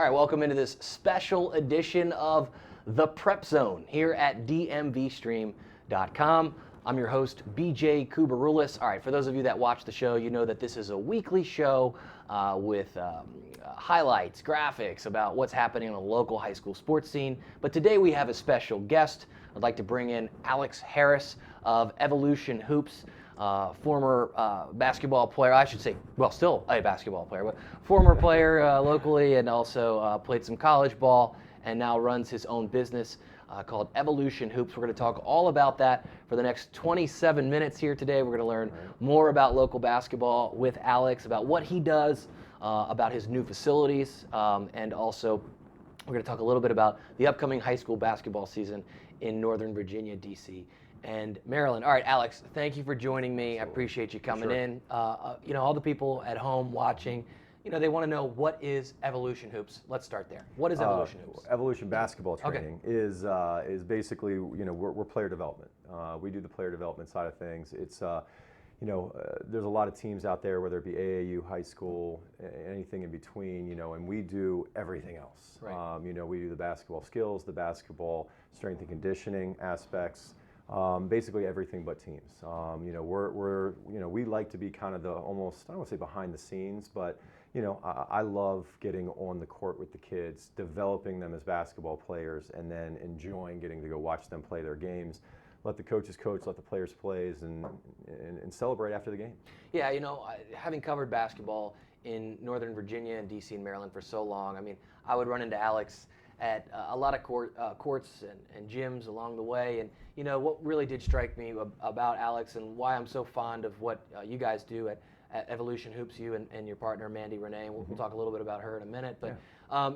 All right, welcome into this special edition of the PrepZone here at DMVSTREAM.com. I'm your host, BJ Koubaroulis. All right, for those of you that watch the show, you know that this is a weekly show with highlights, graphics about what's happening in the local high school sports scene. But today we have a special guest. I'd like to bring in Alex Harris of Evolution Hoops. Former basketball player, I should say, well, still a basketball player, but former player locally, and also played some college ball, and now runs his own business called Evolution Hoops. We're going to talk all about that for the next 27 minutes here today. We're going to learn more about local basketball with Alex, about what he does, about his new facilities, and also we're going to talk a little bit about the upcoming high school basketball season in Northern Virginia, D.C., and Maryland. All right, Alex, thank you for joining me. I appreciate you coming in. You know, all the people at home watching, you know, they want to know, what is Evolution Hoops? Let's start there. What is Evolution Hoops? Evolution basketball training is basically, you know, we're player development. We do the player development side of things. It's, you know, there's a lot of teams out there, whether it be AAU, high school, anything in between, you know, and we do everything else. Right. You know, we do the basketball skills, the basketball strength and conditioning aspects. Basically everything but teams. You know, we like to be kind of the almost, I don't want to say behind the scenes, but you know, I love getting on the court with the kids, developing them as basketball players, and then enjoying getting to go watch them play their games. Let the coaches coach, let the players play, and celebrate after the game. Yeah, you know, having covered basketball in Northern Virginia and D.C. and Maryland for so long, I mean, I would run into Alex at a lot of courts and gyms along the way. And you know, what really did strike me about Alex, and why I'm so fond of what you guys do at Evolution Hoops, you and your partner Mandy Renee, we'll talk a little bit about her in a minute, but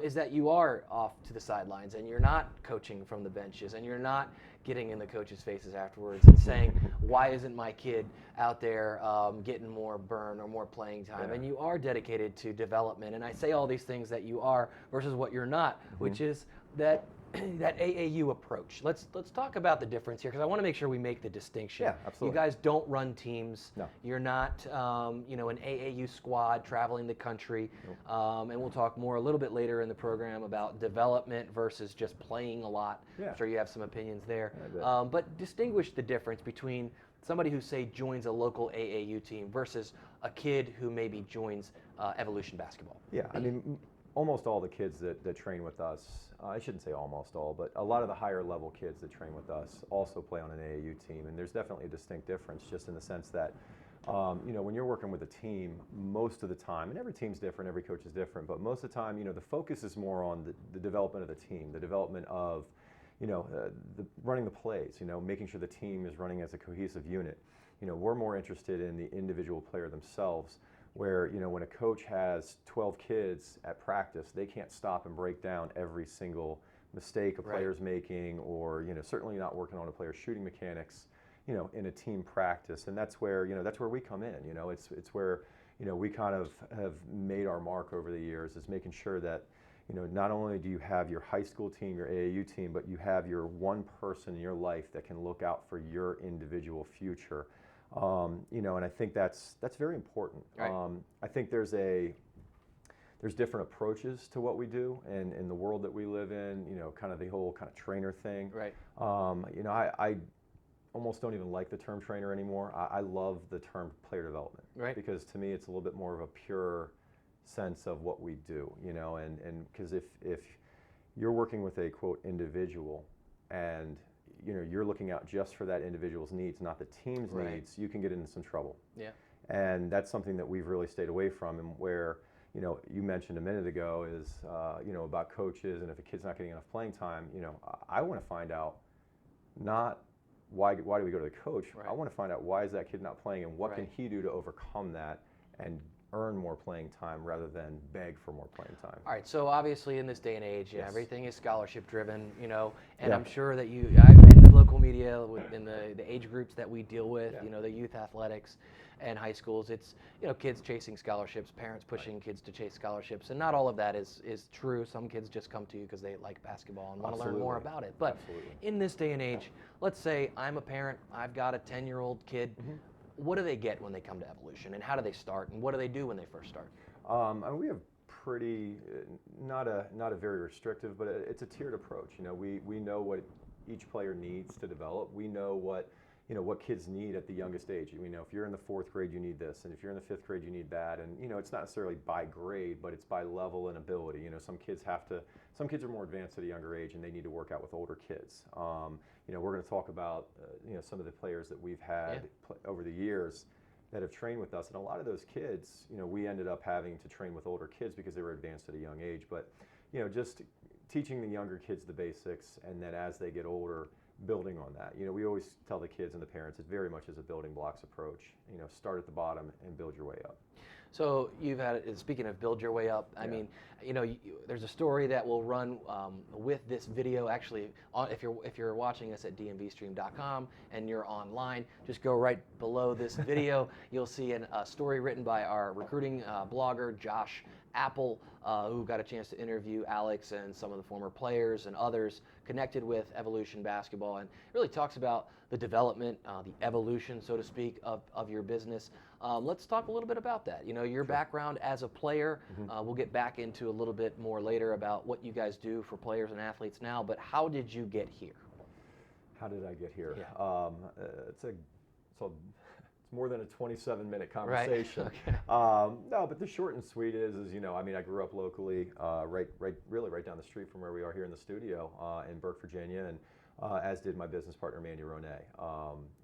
is that you are off to the sidelines, and you're not coaching from the benches, and you're not getting in the coaches' faces afterwards and saying, why isn't my kid out there getting more burn or more playing time? And you are dedicated to development. And I say all these things that you are versus what you're not, which is that AAU approach. Let's talk about the difference here, because I want to make sure we make the distinction. Yeah, absolutely. You guys don't run teams. No. You're not you know, an AAU squad traveling the country. Nope. And we'll talk more a little bit later in the program about development versus just playing a lot. Yeah. I'm sure you have some opinions there. But distinguish the difference between somebody who, say, joins a local AAU team versus a kid who maybe joins Evolution basketball. Yeah, I mean, almost all the kids that train with us, I shouldn't say almost all, but a lot of the higher level kids that train with us also play on an AAU team, and there's definitely a distinct difference, just in the sense that, you know, when you're working with a team, most of the time, and every team's different, every coach is different, but most of the time, you know, the focus is more on the development of the team, the development of, you know, running the plays, you know, making sure the team is running as a cohesive unit. You know, we're more interested in the individual player themselves, where, you know, when a coach has 12 kids at practice, they can't stop and break down every single mistake a player's making, or, you know, certainly not working on a player's shooting mechanics, you know, in a team practice. And that's where, you know, that's where we come in. You know, it's where, you know, we kind of have made our mark over the years, is making sure that, you know, not only do you have your high school team, your AAU team, but you have your one person in your life that can look out for your individual future. You know, and I think that's very important. Right. I think there's different approaches to what we do, and in the world that we live in, you know, kind of the whole kind of trainer thing. Right. You know, I almost don't even like the term trainer anymore. I love the term player development. Right. Because to me, it's a little bit more of a pure sense of what we do, you know, and because if you're working with a, quote, individual, and you know, you're looking out just for that individual's needs, not the team's needs, you can get into some trouble. Yeah. And that's something that we've really stayed away from, and where, you know, you mentioned a minute ago is, you know, about coaches, and if a kid's not getting enough playing time, you know, I want to find out not why do we go to the coach, I want to find out why is that kid not playing, and what can he do to overcome that and earn more playing time rather than beg for more playing time. All right, so obviously in this day and age, everything is scholarship driven, you know, and I'm sure that in the local media, in the age groups that we deal with, you know, the youth athletics and high schools, it's, you know, kids chasing scholarships, parents pushing kids to chase scholarships, and not all of that is true. Some kids just come to you because they like basketball and want to learn more about it. But in this day and age, let's say I'm a parent, I've got a 10-year-old kid. What do they get when they come to Evolution, and how do they start, and what do they do when they first start? We have pretty, not a very restrictive, but it's a tiered approach. You know, we know what each player needs to develop. We know what kids need at the youngest age. You know, if you're in the 4th grade, you need this, and if you're in the 5th grade, you need that. And you know, it's not necessarily by grade, but it's by level and ability. You know, some kids are more advanced at a younger age, and they need to work out with older kids. You know, we're going to talk about some of the players that we've had over the years that have trained with us, and a lot of those kids, you know, we ended up having to train with older kids because they were advanced at a young age. But you know, just teaching the younger kids the basics, and then as they get older, building on that. You know, we always tell the kids and the parents, it very much is a building blocks approach. You know, start at the bottom and build your way up. So you've had, speaking of build your way up, I mean, you know, there's a story that will run with this video. Actually, if you're watching us at DMVSTREAM.COM and you're online, just go right below this video. You'll see a story written by our recruiting blogger, Josh Apple, who got a chance to interview Alex and some of the former players and others connected with Evolution Basketball, and really talks about the development, the evolution, so to speak, of your business. Let's talk a little bit about that. You know, your background as a player. We'll get back into a little bit more later about what you guys do for players and athletes now, but how did you get here? How did I get here? Yeah. It's more than a 27-minute conversation. Right. Okay. No, but the short and sweet is you know, I mean, I grew up locally, really right down the street from where we are here in the studio in Burke, Virginia, and as did my business partner, Mandy Ronay.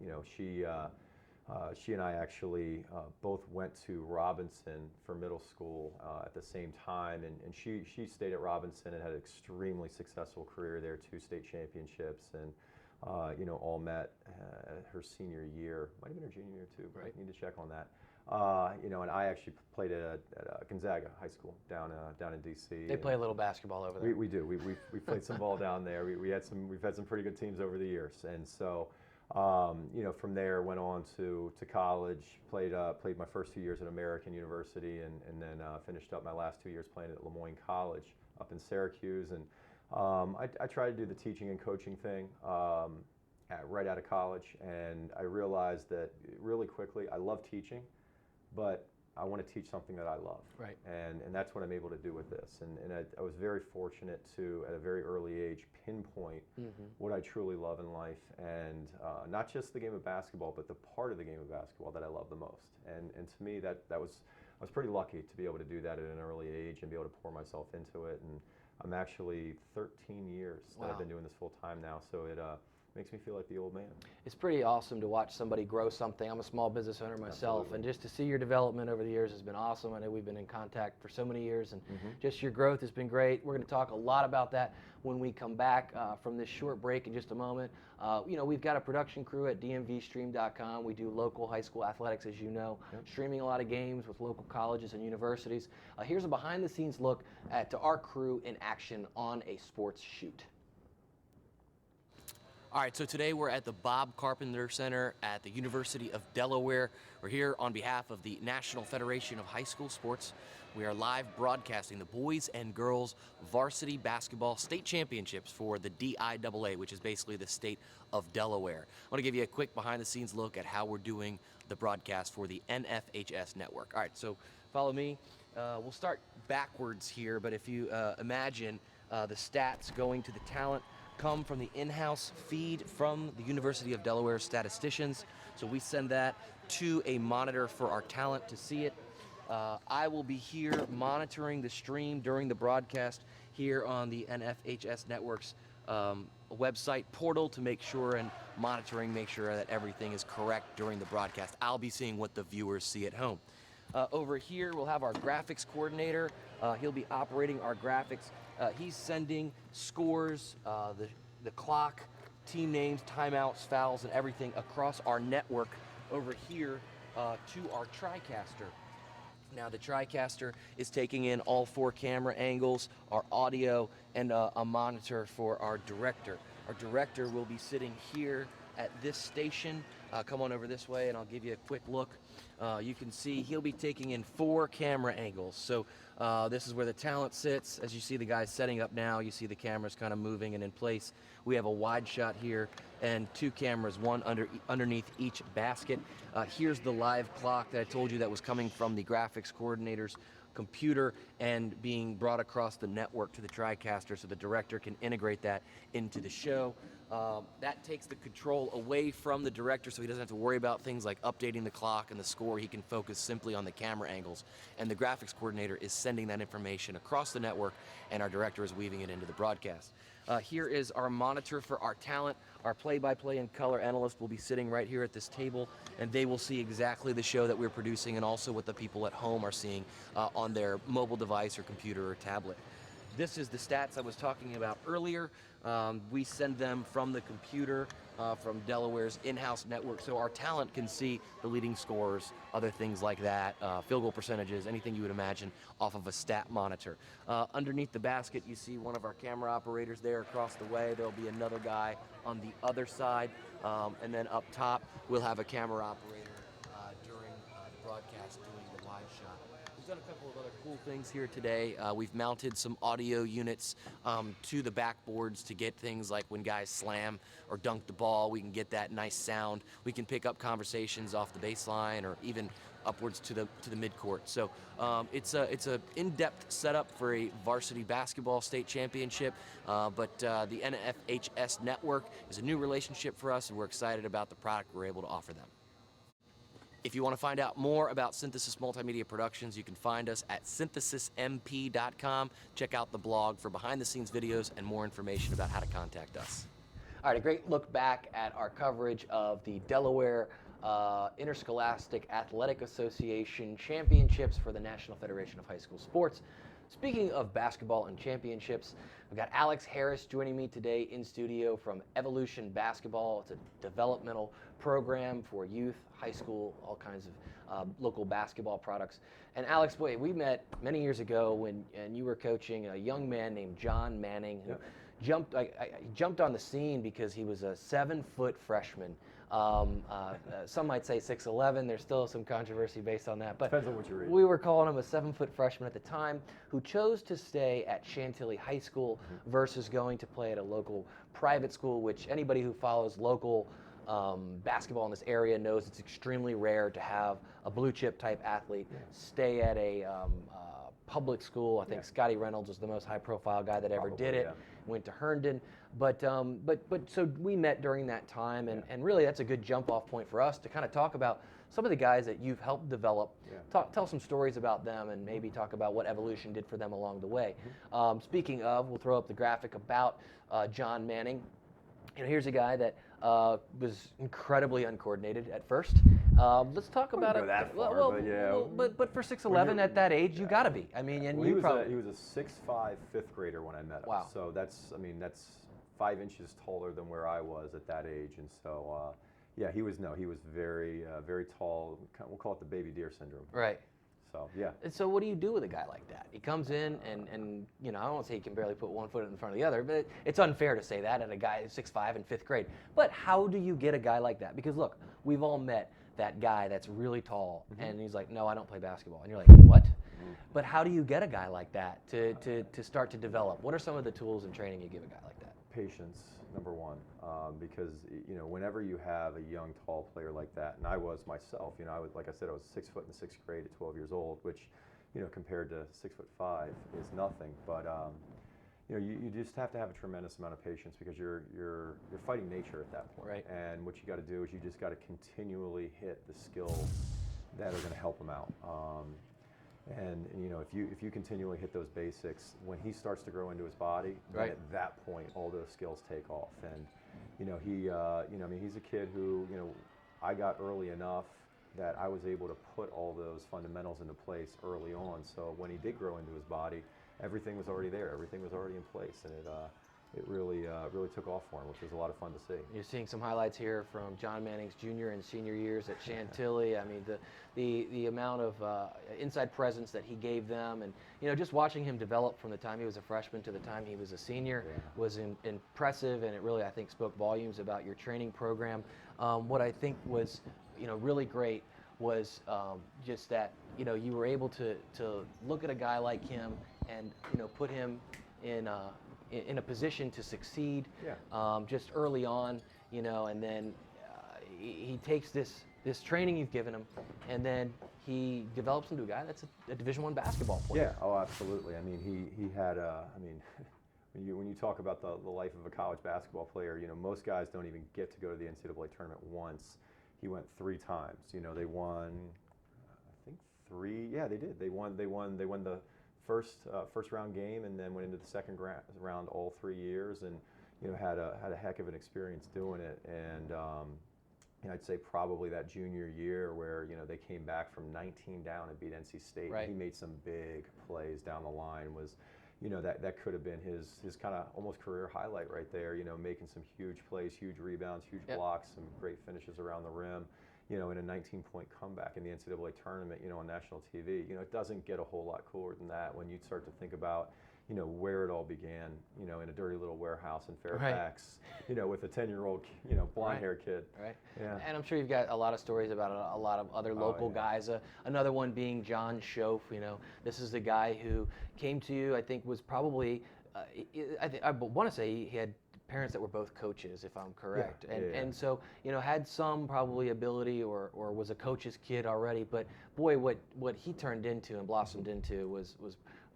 You know, she and I actually both went to Robinson for middle school at the same time, and she stayed at Robinson and had an extremely successful career there, 2 state championships, and you know, all met her senior year. Might have been her junior year too, but I need to check on that. You know, and I actually played at Gonzaga High School down in DC. They play a little basketball over there. We do. We played some ball down there. We've had some pretty good teams over the years, and so you know, from there went on to college. Played my first 2 years at American University, and then finished up my last 2 years playing at Lemoyne College up in Syracuse. And I tried to do the teaching and coaching thing right out of college, and I realized that really quickly I love teaching, but I want to teach something that I love. Right. And that's what I'm able to do with this. And I was very fortunate to, at a very early age, pinpoint what I truly love in life, and not just the game of basketball, but the part of the game of basketball that I love the most. And to me, I was pretty lucky to be able to do that at an early age and be able to pour myself into it. And I'm actually 13 years that I've been doing this full time now, so it makes me feel like the old man. It's pretty awesome to watch somebody grow something. I'm a small business owner myself, and just to see your development over the years has been awesome. I know we've been in contact for so many years, and just your growth has been great. We're going to talk a lot about that when we come back from this short break in just a moment. You know, we've got a production crew at DMVSTREAM.COM. We do local high school athletics, as you know, streaming a lot of games with local colleges and universities. Here's a behind-the-scenes look at our crew in action on a sports shoot. All right, so today we're at the Bob Carpenter Center at the University of Delaware. We're here on behalf of the National Federation of High School Sports. We are live broadcasting the boys and girls varsity basketball state championships for the DIAA, which is basically the state of Delaware. I want to give you a quick behind-the-scenes look at how we're doing the broadcast for the NFHS network. All right, so follow me. We'll start backwards here, but if you imagine the stats going to the talent come from the in-house feed from the University of Delaware statisticians. So we send that to a monitor for our talent to see it. I will be here monitoring the stream during the broadcast here on the NFHS Network's website portal to make sure and make sure that everything is correct during the broadcast. I'll be seeing what the viewers see at home. Over here, we'll have our graphics coordinator. He'll be operating our graphics. He's sending scores, the clock, team names, timeouts, fouls, and everything across our network over here to our TriCaster. Now the TriCaster is taking in all 4 camera angles, our audio, and a monitor for our director. Our director will be sitting here at this station. Come on over this way and I'll give you a quick look. You can see he'll be taking in 4 camera angles. So this is where the talent sits. As you see the guys setting up now, you see the cameras kind of moving and in place. We have a wide shot here and 2 cameras, one underneath each basket. Here's the live clock that I told you that was coming from the graphics coordinator's computer and being brought across the network to the TriCaster so the director can integrate that into the show. That takes the control away from the director so he doesn't have to worry about things like updating the clock and the score. He can focus simply on the camera angles. And the graphics coordinator is sending that information across the network, and our director is weaving it into the broadcast. Here is our monitor for our talent. Our play-by-play and color analyst will be sitting right here at this table, and they will see exactly the show that we're producing and also what the people at home are seeing on their mobile device or computer or tablet. This is the stats I was talking about earlier. We send them from the computer, from Delaware's in-house network, so our talent can see the leading scores, other things like that, field goal percentages, anything you would imagine off of a stat monitor. Underneath the basket, you see one of our camera operators there across the way. There'll be another guy on the other side, and then up top, we'll have a camera operator during the broadcast doing the live shot. We've done a couple of other cool things here today. We've mounted some audio units to the backboards to get things like when guys slam or dunk the ball, we can get that nice sound. We can pick up conversations off the baseline or even upwards to the midcourt. So it's a in-depth setup for a varsity basketball state championship, but the NFHS network is a new relationship for us, and we're excited about the product we're able to offer them. If you want to find out more about Synthesis Multimedia Productions, you can find us at synthesismp.com. Check out the blog for behind-the-scenes videos and more information about how to contact us. All right, a great look back at our coverage of the Delaware Interscholastic Athletic Association Championships for the National Federation of High School Sports. Speaking of basketball and championships, I've got Alex Harris joining me today in studio from Evolution Basketball. It's a developmental program for youth, high school, all kinds of local basketball products. And Alex, boy, we met many years ago and you were coaching a young man named John Manning who jumped on the scene because he was a 7-foot freshman. Some might say 6'11". There's still some controversy based on that, but depends on what you read. We were calling him a 7-foot freshman at the time who chose to stay at Chantilly High School versus going to play at a local private school, which anybody who follows local basketball in this area knows it's extremely rare to have a blue chip type athlete stay at a public school. I think Scotty Reynolds was the most high profile guy that ever did it. Went to Herndon, but so we met during that time, and really that's a good jump off point for us to kind of talk about some of the guys that you've helped develop. Tell some stories about them and maybe talk about what Evolution did for them along the way. Speaking of, we'll throw up the graphic about John Manning. You know, here's a guy that was incredibly uncoordinated at first. Let's talk about it. That far, but for 6'11" at that age, you got to be. I mean, and well, he was a 6'5" fifth grader when I met him. Wow. So that's 5 inches taller than where I was at that age, and so he was very very tall. We'll call it the baby deer syndrome. Right. So And so what do you do with a guy like that? He comes in and you know, I don't want to say he can barely put one foot in front of the other, but it's unfair to say that at a guy who's 6'5" in 5th grade. But how do you get a guy like that? Because look, we've all met that guy that's really tall and he's like, no, I don't play basketball. And you're like, what? But how do you get a guy like that to start to develop? What are some of the tools and training you give a guy like that? Patience, number one, because you know, whenever you have a young, tall player like that, and I was myself, you know, like I said, I was 6 foot in 6th grade at 12 years old, which, you know, compared to 6'5" is nothing. But you know, you just have to have a tremendous amount of patience because you're fighting nature at that point. Right. And what you got to do is you just got to continually hit the skills that are going to help him out. And you know, if you continually hit those basics, when he starts to grow into his body, then at that point, all those skills take off. And you know, I mean, he's a kid who, you know, I got early enough that I was able to put all those fundamentals into place early on. So when he did grow into his body, everything was already there. Everything was already in place, and it really took off for him, which was a lot of fun to see. You're seeing some highlights here from John Manning's junior and senior years at Chantilly. I mean, the amount of inside presence that he gave them, and you know, just watching him develop from the time he was a freshman to the time he was a senior was impressive, and it really, I think, spoke volumes about your training program. What I think was, you know, really great was just that, you know, you were able to look at a guy like him and, you know, put him in a position to succeed just early on, you know, and then he takes this this training you've given him, and then he develops into a guy that's a Division I basketball player. Yeah, oh, absolutely. I mean, he had, when you talk about the life of a college basketball player, you know, most guys don't even get to go to the NCAA tournament once. He went 3 times. You know, they won, I think 3. Yeah, they did. They won the first round game, and then went into the second round all 3 years, and you know, had a heck of an experience doing it. And you know, I'd say probably that junior year where, you know, they came back from 19 down and beat NC State. Right. He made some big plays down the line. Was, you know, that could have been his kind of almost career highlight right there. You know, making some huge plays, huge rebounds, huge blocks, some great finishes around the rim. You know, in a 19-point comeback in the NCAA tournament, you know, on national TV. You know, it doesn't get a whole lot cooler than that when you start to think about, you know, where it all began, you know, in a dirty little warehouse in Fairfax, you know, with a 10-year-old, you know, blonde-haired kid. Right. Yeah. And I'm sure you've got a lot of stories about a lot of other local guys. Another one being John Schoof. You know, this is the guy who came to you, I think was probably, I want to say he had parents that were both coaches, if I'm correct. And so, you know, had some probably ability or was a coach's kid already. But boy, what he turned into and blossomed into was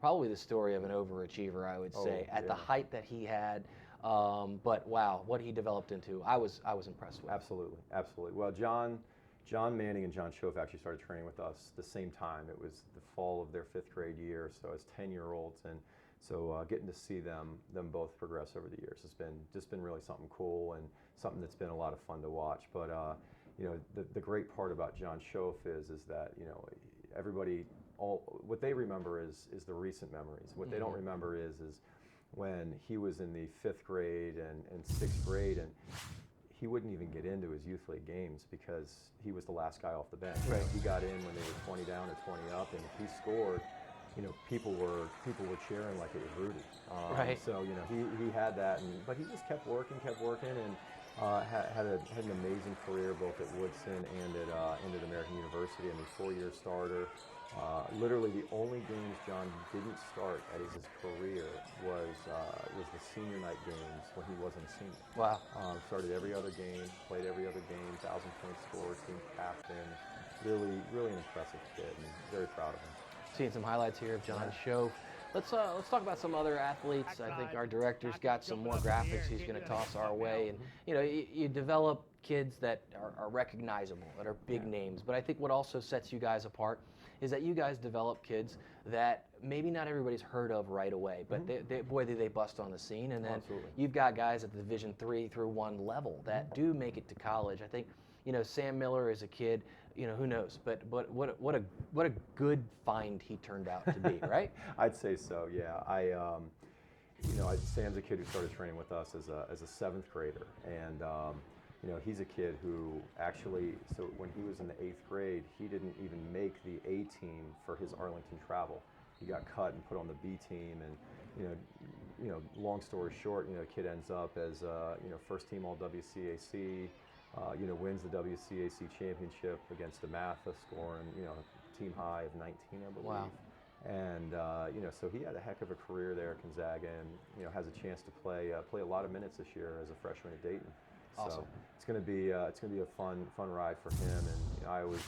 probably the story of an overachiever, I would say, at the height that he had. But wow, what he developed into, I was impressed with. Absolutely, absolutely. Well, John Manning and John Schoof actually started training with us the same time. It was the fall of their 5th grade year, so as 10-year-olds, and so getting to see them both progress over the years has been really something cool, and something that's been a lot of fun to watch. But you know, the great part about John Schoof is that, you know, everybody, what they remember is the recent memories. What they don't remember is when he was in the 5th grade and 6th grade, and he wouldn't even get into his youth league games because he was the last guy off the bench. Right. He got in when they were 20 down or 20 up, and if he scored, you know, people were cheering like it was Rudy. Right. So, you know, he had that, but he just kept working, and had an amazing career both at Woodson and at American University. I mean, 4-year starter. Literally the only games John didn't start at his career was the senior night games when he wasn't a senior. Wow. Started every other game, played every other game, 1,000-point scorer, team captain. Really an impressive kid, and very proud of him. Seeing some highlights here of John Schoof. Let's talk about some other athletes. I think our director's got some more graphics he's going to toss our way. And you know, you develop kids that are recognizable, that are big names. But I think what also sets you guys apart is that you guys develop kids that maybe not everybody's heard of right away, but they bust on the scene. And then you've got guys at the Division III through 1 level that do make it to college. I think, you know, Sam Miller is a kid, you know, who knows, but what a good find he turned out to be, right? I'd say so, yeah. You know, Sam's a kid who started training with us as a 7th grader, and you know, he's a kid who actually, so when he was in the 8th grade, he didn't even make the A team for his Arlington travel. He got cut and put on the B team, and you know, long story short, you know, kid ends up as you know, 1st team All WCAC. You know, wins the WCAC championship against DeMatha, scoring, you know, team high of 19, I believe. Wow. And you know, so he had a heck of a career there at Gonzaga, and you know, has a chance to play a lot of minutes this year as a freshman at Dayton. Awesome. So it's going to be a fun ride for him. And you know, I always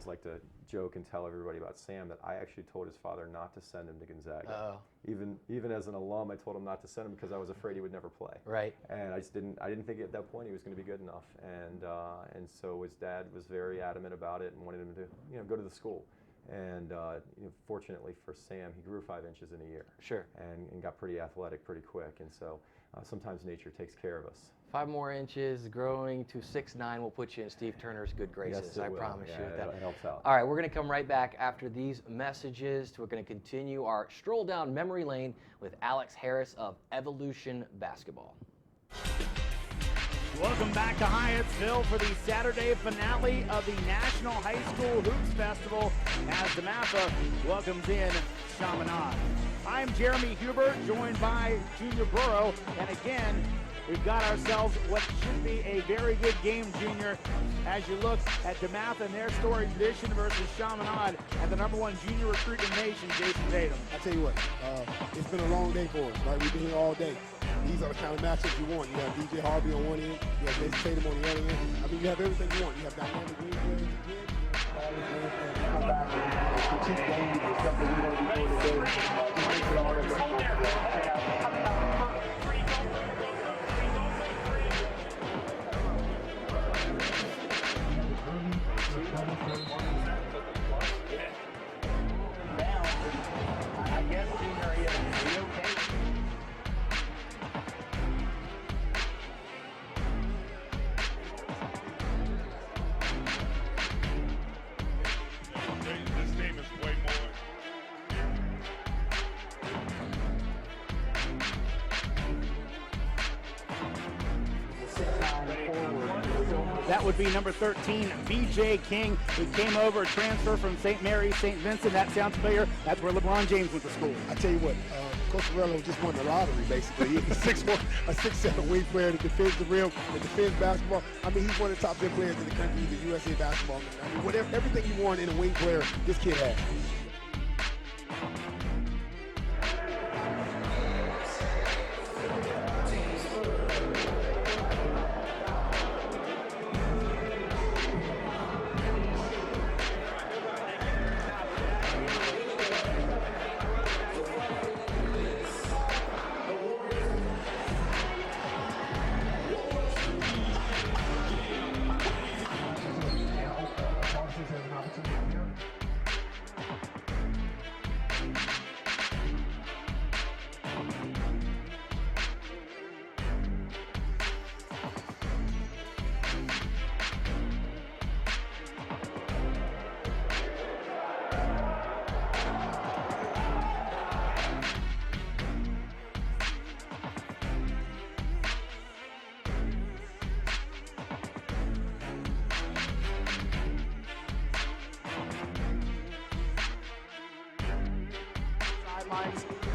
like to joke and tell everybody about Sam that I actually told his father not to send him to Gonzaga. Even as an alum, I told him not to send him because I was afraid he would never play. Right. And I didn't think at that point he was going to be good enough. And so his dad was very adamant about it and wanted him to, you know, go to the school. And you know, fortunately for Sam, he grew 5 inches in a year. Sure. And got pretty athletic pretty quick. And so sometimes nature takes care of us. 5 more inches, growing to 6'9" will put you in Steve Turner's good graces. Yes, I will. promise you that. It helps out. All right, we're going to come right back after these messages. We're going to continue our stroll down memory lane with Alex Harris of Evolution Basketball. Welcome back to Hyattsville for the Saturday finale of the National High School Hoops Festival as DeMatha welcomes in Chaminade. I'm Jeremy Hubert, joined by Junior Burrow, and again, we've got ourselves what should be a very good game, Junior, as you look at DeMatha and their storied tradition versus Chaminade and the #1 junior recruit in the nation, Jason Tatum. I tell you what, it's been a long day for us, right? We've been here all day. these are the kind of matchups you want. You have DJ Harvey on one end, you have Jason Tatum on the other end. I mean, you have everything you want. You have dynamic wing players again. Come back and critique games and stuff that we're going to be doing today. That would be number 13, B.J. King, who came over, transfer from St. Mary's, St. Vincent. That sounds familiar. That's where LeBron James went to school. I tell you what, Koshuta just won the lottery, basically. He's a 6'1", a 6'7" wing player that defends the rim, that defends basketball. I mean, he's one of the top 10 players in the country. He's a USA basketball man. I mean, whatever, everything you want in a wing player, this kid has.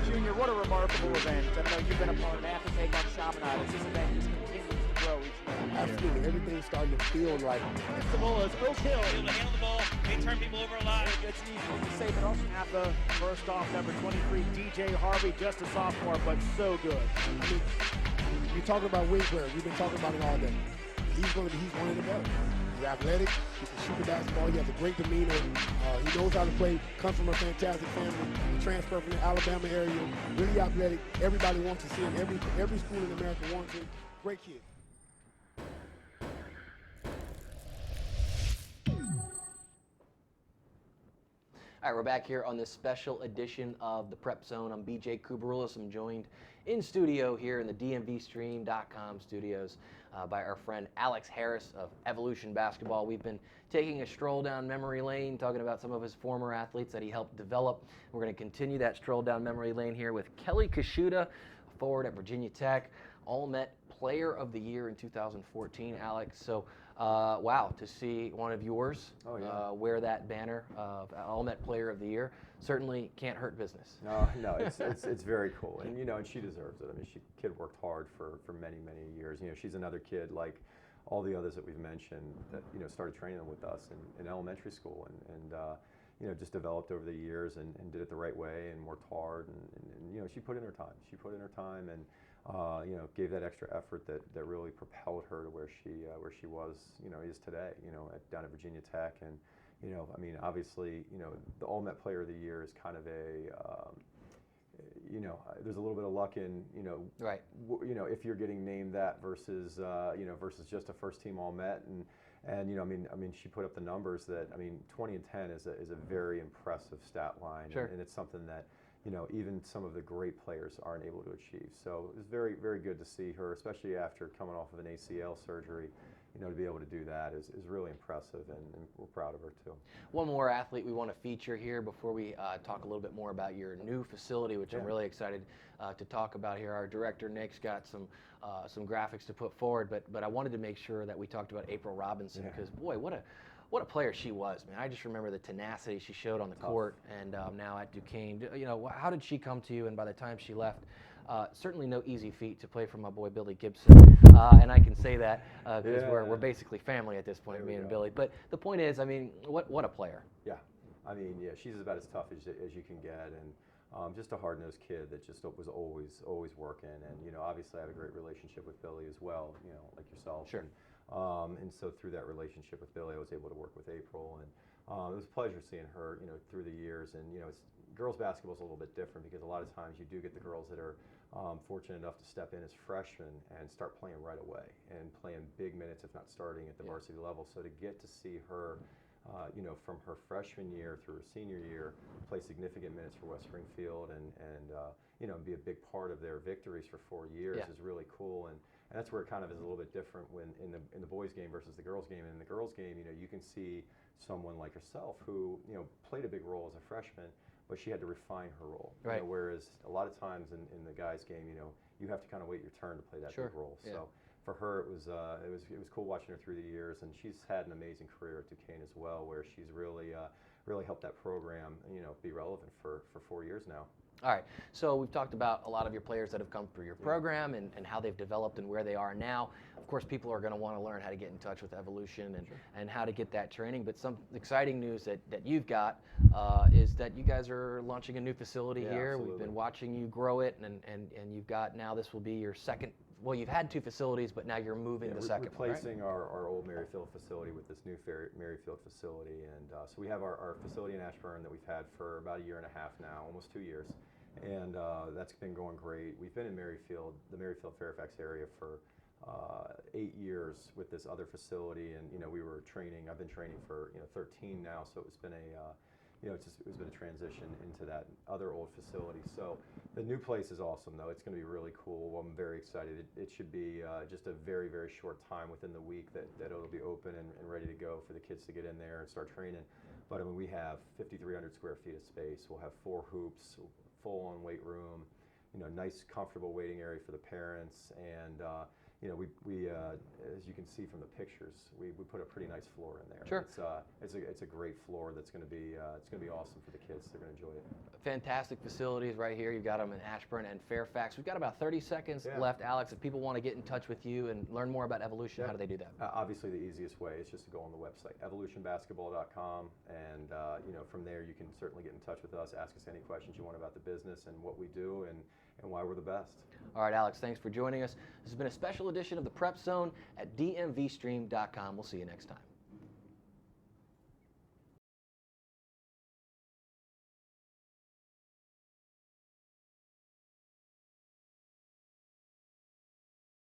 Junior, what a remarkable event. I know you've been a part of that to take on Chaminade as this event just continues to grow each year. Absolutely. Everything's starting to feel like The ball is Oak Hill. Able to handle the ball. They turn people over a lot. It's easy to say, but also have the first off, number 23, DJ Harvey, just a sophomore, but so good. I mean, you're talking about wing players. We've been talking about it all day. He's one of the best. He's athletic. He can shoot the basketball. He has a great demeanor. He knows how to play. Comes from a fantastic family. Transfer from the Alabama area. Really athletic. Everybody wants to see him. Every school in America wants him. Great kid. All right, we're back here on this special edition of the Prep Zone. I'm BJ Koubaroulis. I'm joined in studio here in the DMVSTREAM.COM studios by our friend Alex Harris of Evolution Basketball. We've been taking a stroll down memory lane, talking about some of his former athletes that he helped develop. We're going to continue that stroll down memory lane here with Kelly Koshuta, forward at Virginia Tech, All-Met Player of the Year in 2014, Alex. So, wow, to see one of yours wear that banner of All-Met Player of the Year certainly can't hurt business. No, it's very cool, and and she deserves it. I mean, kid worked hard for many years. She's another kid like all the others that we've mentioned that started training with us in elementary school and just developed over the years and did it the right way and worked hard and she put in her time. She put in her time and gave that extra effort that really propelled her to where she was, is today, down at Virginia Tech. And, I mean, obviously, the All-Met Player of the Year is kind of a, there's a little bit of luck in, right. If you're getting named that versus, versus just a first-team All-Met. And I mean, she put up the numbers that, 20 and 10 is a very impressive stat line. Sure. And it's something that, even some of the great players aren't able to achieve. So it was very, very good to see her, especially after coming off of an ACL surgery. To be able to do that is really impressive, and we're proud of her too. One more athlete we want to feature here before we talk a little bit more about your new facility, which I'm really excited to talk about here. Our director Nick's got some graphics to put forward, but I wanted to make sure that we talked about April Robinson because boy, what a player she was, man. I just remember the tenacity she showed on the court, and now at Duquesne. How did she come to you? And by the time she left, certainly no easy feat to play for my boy Billy Gibson, and I can say that because we're basically family at this point, me and Billy. But the point is, what a player. Yeah, she's about as tough as you can get, and Just a hard-nosed kid that just was always working. And obviously I have a great relationship with Billy as well, like yourself. Sure. And so through that relationship with Billy, I was able to work with April, and it was a pleasure seeing her, through the years. And girls basketball is a little bit different because a lot of times you do get the girls that are fortunate enough to step in as freshmen and start playing right away and playing big minutes, if not starting at the varsity level. So to get to see her, from her freshman year through her senior year, play significant minutes for West Springfield and be a big part of their victories for 4 years is really cool. And that's where it kind of is a little bit different when in the boys game versus the girls game. And in the girls game, you can see someone like herself who played a big role as a freshman, but she had to refine her role. Right. Whereas a lot of times in the guys game, you have to kind of wait your turn to play that big role. Yeah. So for her, it was cool watching her through the years, and she's had an amazing career at Duquesne as well, where she's really helped that program be relevant for 4 years now. All right, so we've talked about a lot of your players that have come through your program and how they've developed and where they are now. Of course, people are going to want to learn how to get in touch with Evolution and how to get that training. But some exciting news that you've got is that you guys are launching a new facility here. Absolutely. We've been watching you grow it, and you've got now this will be your second. Well, you've had 2 facilities, but now you're moving the second one, right? Replacing our old Maryfield facility with this new Maryfield facility. And so we have our facility in Ashburn that we've had for about 1.5 years now, almost 2 years. And that's been going great. We've been in Maryfield, the Maryfield-Fairfax area for 8 years with this other facility. And we were training. I've been training for 13 now, so it's been it's been a transition into that other old facility. So the new place is awesome, though. It's going to be really cool. I'm very excited. It should be just a very, very short time within the week that it'll be open and ready to go for the kids to get in there and start training. But I mean, we have 5,300 square feet of space. We'll have 4 hoops, full-on weight room, nice, comfortable waiting area for the parents, and we as you can see from the pictures, we put a pretty nice floor in there. Sure. It's a great floor that's going to be awesome for the kids. They're going to enjoy it. Fantastic facilities right here. You've got them in Ashburn and Fairfax. We've got about 30 seconds left, Alex. If people want to get in touch with you and learn more about Evolution, how do they do that? Obviously, the easiest way is just to go on the website, evolutionbasketball.com, and from there you can certainly get in touch with us, ask us any questions you want about the business and what we do and why we're the best. All right, Alex, thanks for joining us. This has been a special edition of the Prep Zone at DMVSTREAM.com. We'll see you next time.